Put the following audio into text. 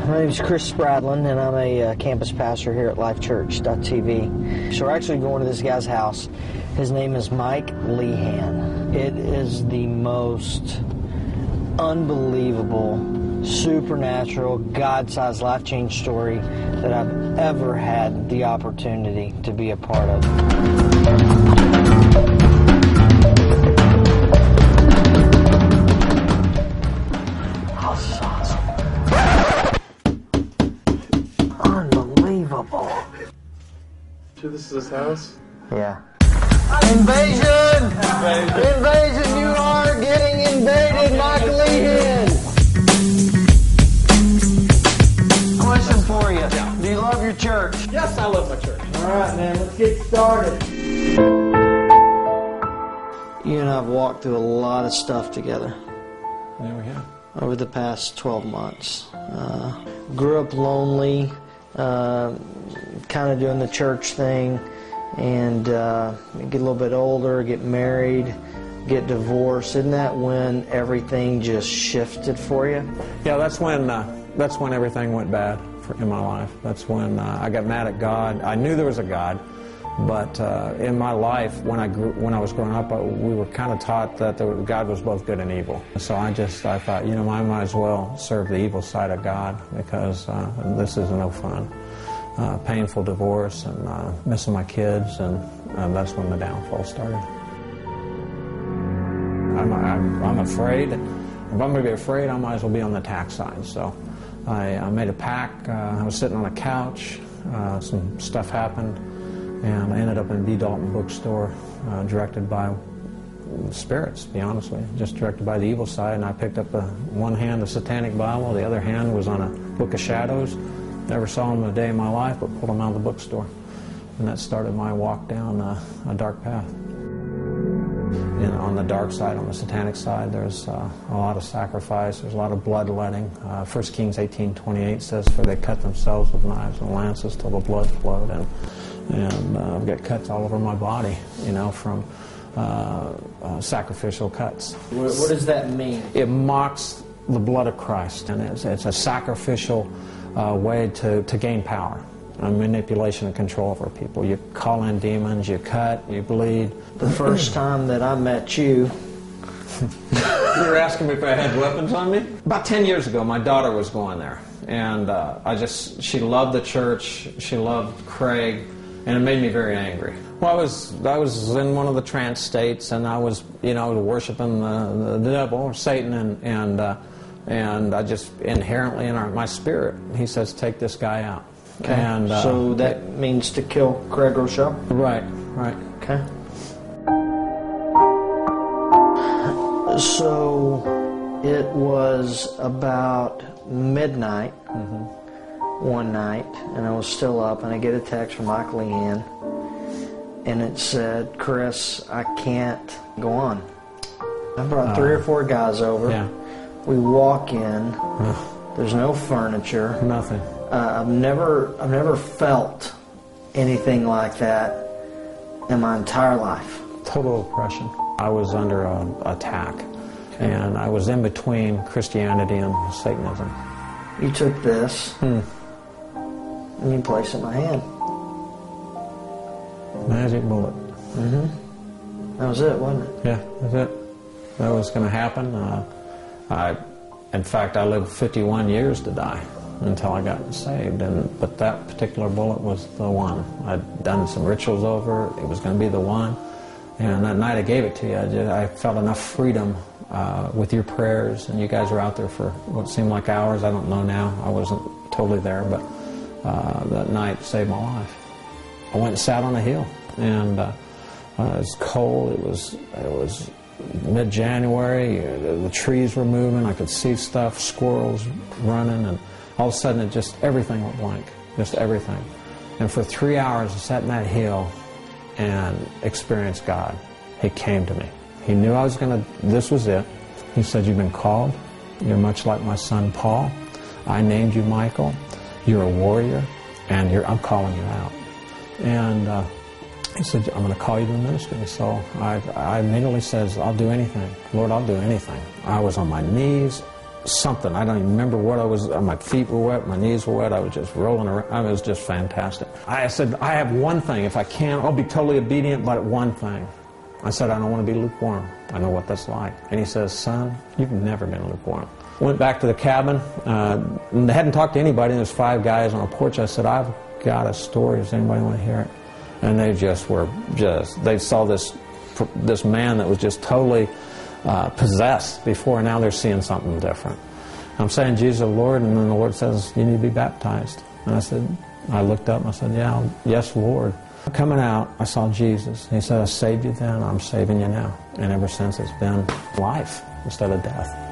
My name is Chris Spradlin, and I'm a campus pastor here at lifechurch.tv. So we're actually going to this guy's house. His name is Mike Leehan. It is the most unbelievable, supernatural, God-sized life change story that I've ever had the opportunity to be a part of. This is his house? Yeah. Invasion! Invasion! You are getting invaded, Mike Leehan! Question for you. Yeah. Do you love your church? Yes, I love my church. Alright, man, let's get started. You and I have walked through a lot of stuff together. Yeah, we have. Over the past 12 months. Grew up lonely, kind of doing the church thing, and get a little bit older, get married, get divorced. Isn't that when everything just shifted for you? Yeah, that's when everything went bad in my life. That's when I got mad at God. I knew there was a God, but in my life, when I was growing up, we were kind of taught that God was both good and evil. So I thought, you know, I might as well serve the evil side of God, because this is no fun. Painful divorce and missing my kids, and that's when the downfall started. I'm afraid. If I'm going to be afraid, I might as well be on the attack side. So I made a pact. I was sitting on a couch. Some stuff happened, and I ended up in B. Dalton bookstore, directed by spirits, to be honest with you, just directed by the evil side. And I picked up one hand the Satanic Bible, the other hand was on a book of shadows. Never saw him a day in my life, but pulled him out of the bookstore. And that started my walk down a dark path. You know, on the dark side, on the satanic side, there's a lot of sacrifice, there's a lot of bloodletting. 1 Kings 18:28 says, "For they cut themselves with knives and lances till the blood flowed." And I've got cuts all over my body, you know, from sacrificial cuts. What does that mean? It mocks the blood of Christ, and it's a sacrificial way to gain power, manipulation and control over people. You call in demons, you cut, you bleed. The first time that I met you... You were asking me if I had weapons on me? About 10 years ago, my daughter was going there, and she loved the church, she loved Craig, and it made me very angry. Well, I was in one of the trance states, and I was, you know, worshiping the devil, or Satan, and I just inherently in my spirit, he says, take this guy out. Okay. And so that means to kill Craig Rochelle? Right. Okay. So it was about midnight one night, and I was still up, and I get a text from Mike Leehan, and it said, "Chris, I can't go on." I brought 3 or 4 guys over. Yeah. We walk in. There's no furniture. Nothing. I've never felt anything like that in my entire life. Total oppression. I was under attack, and I was in between Christianity and Satanism. You took this and you placed it in my hand. Magic bullet. That was it, wasn't it? Yeah, that's it. That was going to happen. In fact, I lived 51 years to die until I got saved, but that particular bullet was the one. I'd done some rituals over it. It was going to be the one, and that night I gave it to you. I felt enough freedom with your prayers, and you guys were out there for what seemed like hours. I don't know now. I wasn't totally there, but that night saved my life. I went and sat on a hill, and it was cold. It was mid-January, the trees were moving, I could see stuff, squirrels running, and all of a sudden everything went blank, just everything. And for 3 hours I sat in that hill and experienced God. He came to me. He knew this was it. He said, "You've been called. You're much like my son Paul. I named you Michael. You're a warrior, and I'm calling you out." And he said, "I'm going to call you to the ministry." So I immediately says, "I'll do anything. Lord, I'll do anything." I was on my knees, something. I don't even remember what I was. My feet were wet, my knees were wet. I was just rolling around. I mean, it was just fantastic. I said, I have one thing. If I can, I'll be totally obedient, but one thing. I said, I don't want to be lukewarm. I know what that's like. And he says, son, you've never been lukewarm. Went back to the cabin. And hadn't talked to anybody. There's 5 guys on a porch. I said, I've got a story. Does anybody want to hear it? And they they saw this man that was just totally possessed before, and now they're seeing something different. I'm saying, Jesus, Lord, and then the Lord says, you need to be baptized. And I looked up and I said, yeah, yes, Lord. Coming out, I saw Jesus. He said, I saved you then, I'm saving you now. And ever since, it's been life instead of death.